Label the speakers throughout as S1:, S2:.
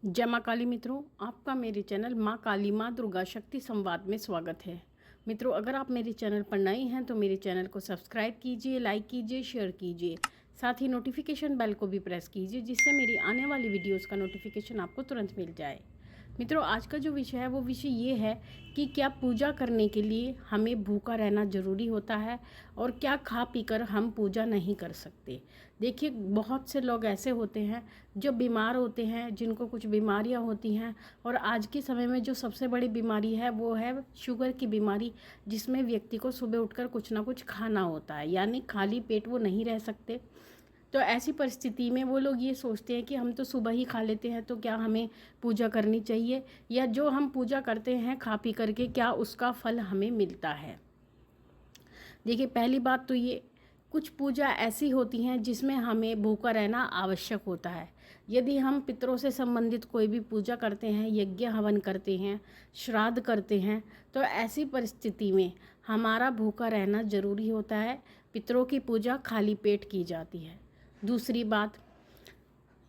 S1: जय माँ काली मित्रों, आपका मेरे चैनल माँ काली माँ दुर्गा शक्ति संवाद में स्वागत है। मित्रों, अगर आप मेरे चैनल पर नए हैं तो मेरे चैनल को सब्सक्राइब कीजिए, लाइक कीजिए, शेयर कीजिए। साथ ही नोटिफिकेशन बेल को भी प्रेस कीजिए जिससे मेरी आने वाली वीडियोस का नोटिफिकेशन आपको तुरंत मिल जाए। मित्रों, आज का जो विषय है वो विषय ये है कि क्या पूजा करने के लिए हमें भूखा रहना ज़रूरी होता है और क्या खा पीकर हम पूजा नहीं कर सकते। देखिए, बहुत से लोग ऐसे होते हैं जो बीमार होते हैं, जिनको कुछ बीमारियां होती हैं, और आज के समय में जो सबसे बड़ी बीमारी है वो है शुगर की बीमारी, जिसमें व्यक्ति को सुबह उठकर कुछ ना कुछ खाना होता है, यानी खाली पेट वो नहीं रह सकते। तो ऐसी परिस्थिति में वो लोग ये सोचते हैं कि हम तो सुबह ही खा लेते हैं, तो क्या हमें पूजा करनी चाहिए, या जो हम पूजा करते हैं खा पी करके क्या उसका फल हमें मिलता है। देखिए, पहली बात तो ये, कुछ पूजा ऐसी होती हैं जिसमें हमें भूखा रहना आवश्यक होता है। यदि हम पितरों से संबंधित कोई भी पूजा करते हैं, यज्ञ हवन करते हैं, श्राद्ध करते हैं, तो ऐसी परिस्थिति में हमारा भूखा रहना ज़रूरी होता है। पितरों की पूजा खाली पेट की जाती है। दूसरी बात,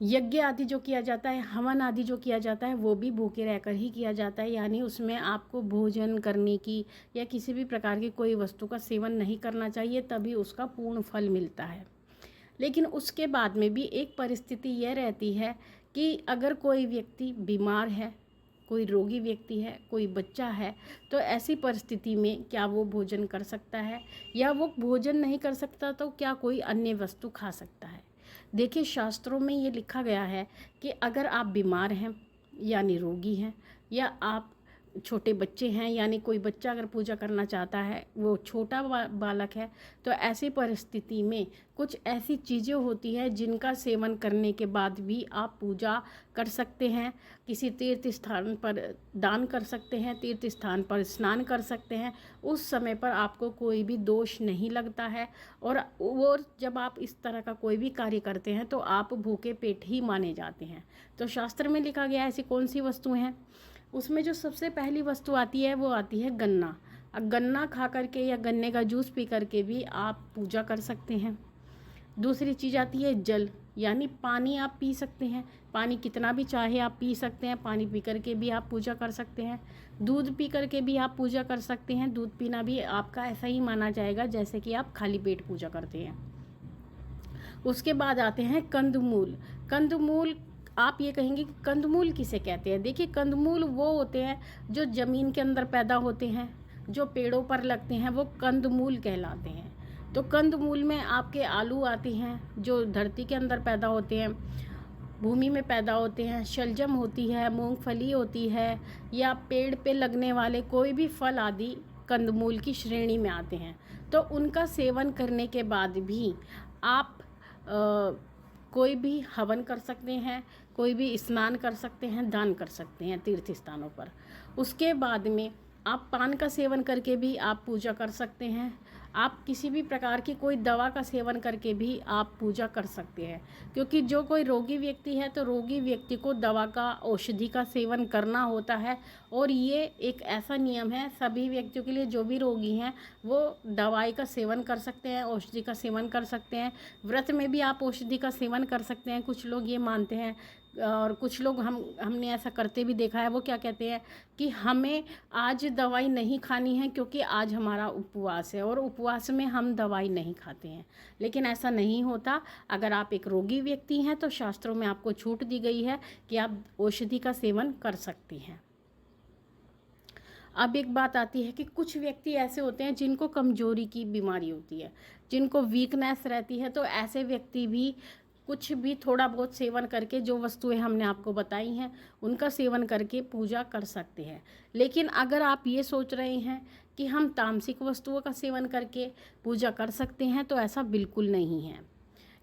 S1: यज्ञ आदि जो किया जाता है, हवन आदि जो किया जाता है, वो भी भूखे रहकर ही किया जाता है, यानी उसमें आपको भोजन करने की या किसी भी प्रकार की कोई वस्तु का सेवन नहीं करना चाहिए, तभी उसका पूर्ण फल मिलता है। लेकिन उसके बाद में भी एक परिस्थिति यह रहती है कि अगर कोई व्यक्ति बीमार है, कोई रोगी व्यक्ति है, कोई बच्चा है, तो ऐसी परिस्थिति में क्या वो भोजन कर सकता है, या वो भोजन नहीं कर सकता तो क्या कोई अन्य वस्तु खा सकता है। देखिए, शास्त्रों में ये लिखा गया है कि अगर आप बीमार हैं यानी रोगी हैं, या आप छोटे बच्चे हैं यानी कोई बच्चा अगर पूजा करना चाहता है, वो छोटा बालक है, तो ऐसी परिस्थिति में कुछ ऐसी चीज़ें होती हैं जिनका सेवन करने के बाद भी आप पूजा कर सकते हैं। किसी तीर्थ स्थान पर दान कर सकते हैं, तीर्थ स्थान पर स्नान कर सकते हैं। उस समय पर आपको कोई भी दोष नहीं लगता है, और वो जब आप इस तरह का कोई भी कार्य करते हैं तो आप भूखे पेट ही माने जाते हैं। तो शास्त्र में लिखा गया ऐसी कौन सी वस्तुएं हैं, उसमें जो सबसे पहली वस्तु आती है वो आती है गन्ना। अब गन्ना खा करके या गन्ने का जूस पी करके भी आप पूजा कर सकते हैं। दूसरी चीज़ आती है जल, यानी पानी आप पी सकते हैं। पानी कितना भी चाहे आप पी सकते हैं, पानी पी करके भी आप पूजा कर सकते हैं। दूध पी करके भी आप पूजा कर सकते हैं। दूध पीना भी आपका ऐसा ही माना जाएगा जैसे कि आप खाली पेट पूजा करते हैं। उसके बाद आते हैं कंदमूल। कंदमूल, आप ये कहेंगे कि कंदमूल किसे कहते हैं। देखिए, कंदमूल वो होते हैं जो ज़मीन के अंदर पैदा होते हैं, जो पेड़ों पर लगते हैं, वो कंदमूल कहलाते हैं। तो कंदमूल में आपके आलू आते हैं जो धरती के अंदर पैदा होते हैं, भूमि में पैदा होते हैं। शलजम होती है, मूंगफली होती है, या पेड़ पे लगने वाले कोई भी फल आदि कंदमूल की श्रेणी में आते हैं। तो उनका सेवन करने के बाद भी आप कोई भी हवन कर सकते हैं, कोई भी स्नान कर सकते हैं, दान कर सकते हैं तीर्थ स्थानों पर। उसके बाद में आप पान का सेवन करके भी आप पूजा कर सकते हैं। आप किसी भी प्रकार की कोई दवा का सेवन करके भी आप पूजा कर सकते हैं, क्योंकि जो कोई रोगी व्यक्ति है तो रोगी व्यक्ति को दवा का, औषधि का सेवन करना होता है। और ये एक ऐसा नियम है सभी व्यक्तियों के लिए, जो भी रोगी हैं वो दवाई का सेवन कर सकते हैं, औषधि का सेवन कर सकते हैं। व्रत में भी आप औषधि का सेवन कर सकते हैं, कुछ लोग ये मानते हैं। और कुछ लोग हमने ऐसा करते भी देखा है। वो क्या कहते हैं कि हमें आज दवाई नहीं खानी है क्योंकि आज हमारा उपवास है, और उपवास में हम दवाई नहीं खाते हैं। लेकिन ऐसा नहीं होता। अगर आप एक रोगी व्यक्ति हैं तो शास्त्रों में आपको छूट दी गई है कि आप औषधि का सेवन कर सकती हैं। अब एक बात आती है कि कुछ व्यक्ति ऐसे होते हैं जिनको कमजोरी की बीमारी होती है, जिनको वीकनेस रहती है, तो ऐसे व्यक्ति भी कुछ भी थोड़ा बहुत सेवन करके, जो वस्तुएं हमने आपको बताई हैं उनका सेवन करके पूजा कर सकते हैं। लेकिन अगर आप ये सोच रहे हैं कि हम तामसिक वस्तुओं का सेवन करके पूजा कर सकते हैं, तो ऐसा बिल्कुल नहीं है,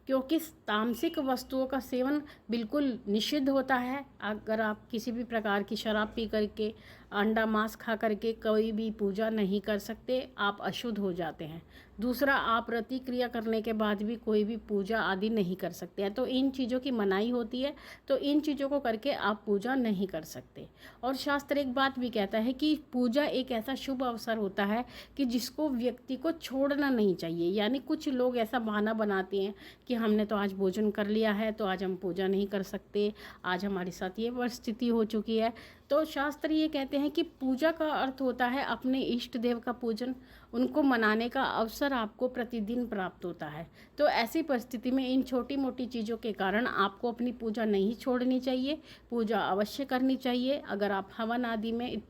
S1: क्योंकि तामसिक वस्तुओं का सेवन बिल्कुल निषिद्ध होता है। अगर आप किसी भी प्रकार की शराब पी करके अंडा मांस खा करके कोई भी पूजा नहीं कर सकते, आप अशुद्ध हो जाते हैं। दूसरा, आप प्रतिक्रिया करने के बाद भी कोई भी पूजा आदि नहीं कर सकते हैं, तो इन चीज़ों की मनाही होती है। तो इन चीज़ों को करके आप पूजा नहीं कर सकते। और शास्त्र एक बात भी कहता है कि पूजा एक ऐसा शुभ अवसर होता है कि जिसको व्यक्ति को छोड़ना नहीं चाहिए। यानी कुछ लोग ऐसा बहाना बनाते हैं कि हमने तो आज भोजन कर लिया है तो आज हम पूजा नहीं कर सकते, आज हमारे साथ ये परिस्थिति हो चुकी है। तो शास्त्र ये कहते हैं कि पूजा का अर्थ होता है अपने इष्ट देव का पूजन, उनको मनाने का अवसर आपको प्रतिदिन प्राप्त होता है। तो ऐसी परिस्थिति में इन छोटी मोटी चीज़ों के कारण आपको अपनी पूजा नहीं छोड़नी चाहिए, पूजा अवश्य करनी चाहिए। अगर आप हवन आदि में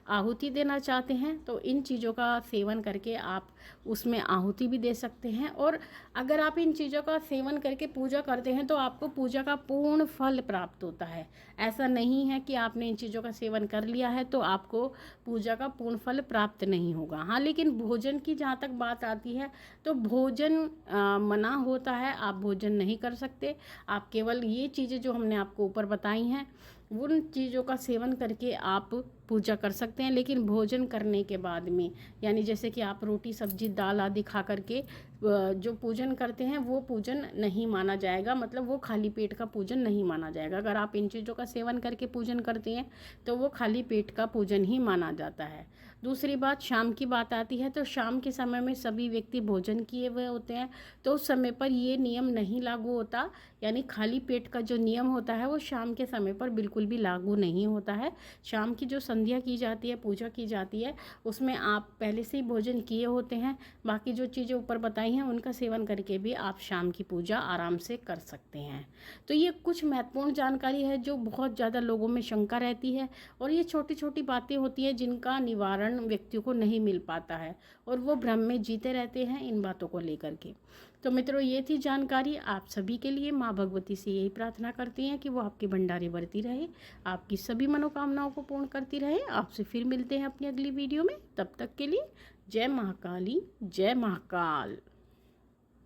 S1: आहुति देना चाहते हैं तो इन चीज़ों का सेवन करके आप उसमें आहुति भी दे सकते हैं। और अगर आप इन चीज़ों का सेवन करके पूजा करते हैं तो आपको पूजा का पूर्ण फल प्राप्त होता है। ऐसा नहीं है कि आपने इन चीज़ों का सेवन कर लिया है तो आपको पूजा का पूर्ण फल प्राप्त नहीं होगा। हाँ, लेकिन भोजन की जहाँ तक बात आती है तो भोजन मना होता है, आप भोजन नहीं कर सकते। आप केवल ये चीज़ें जो हमने आपको ऊपर बताई हैं उन चीज़ों का सेवन करके आप पूजा कर सकते हैं। लेकिन भोजन करने के बाद में, यानी जैसे कि आप रोटी सब्जी दाल आदि खा करके जो पूजन करते हैं वो पूजन नहीं माना जाएगा, मतलब वो खाली पेट का पूजन नहीं माना जाएगा। अगर आप इन चीज़ों का सेवन करके पूजन करते हैं तो वो खाली पेट का पूजन ही माना जाता है। दूसरी बात, शाम की बात आती है तो शाम के समय में सभी व्यक्ति भोजन किए हुए होते हैं, तो उस समय पर ये नियम नहीं लागू होता। यानी खाली पेट का जो नियम होता है वो शाम के समय पर बिल्कुल भी लागू नहीं होता है। शाम की जो संध्या की जाती है, पूजा की जाती है, उसमें आप पहले से ही भोजन किए होते हैं। बाकी जो चीज़ें ऊपर बताई हैं उनका सेवन करके भी आप शाम की पूजा आराम से कर सकते हैं। तो ये कुछ महत्वपूर्ण जानकारी है जो बहुत ज़्यादा लोगों में शंका रहती है, और ये छोटी छोटी बातें होती हैं जिनका निवारण व्यक्तियों को नहीं मिल पाता है और वो भ्रम में जीते रहते हैं इन बातों को लेकर के। तो मित्रों, ये थी जानकारी आप सभी के लिए। माँ भगवती से यही प्रार्थना करती हैं कि वो आपके भंडारे भरती रहे, आपकी सभी मनोकामनाओं को पूर्ण करती रहे। आपसे फिर मिलते हैं अपनी अगली वीडियो में, तब तक के लिए जय महाकाली, जय महाकाल।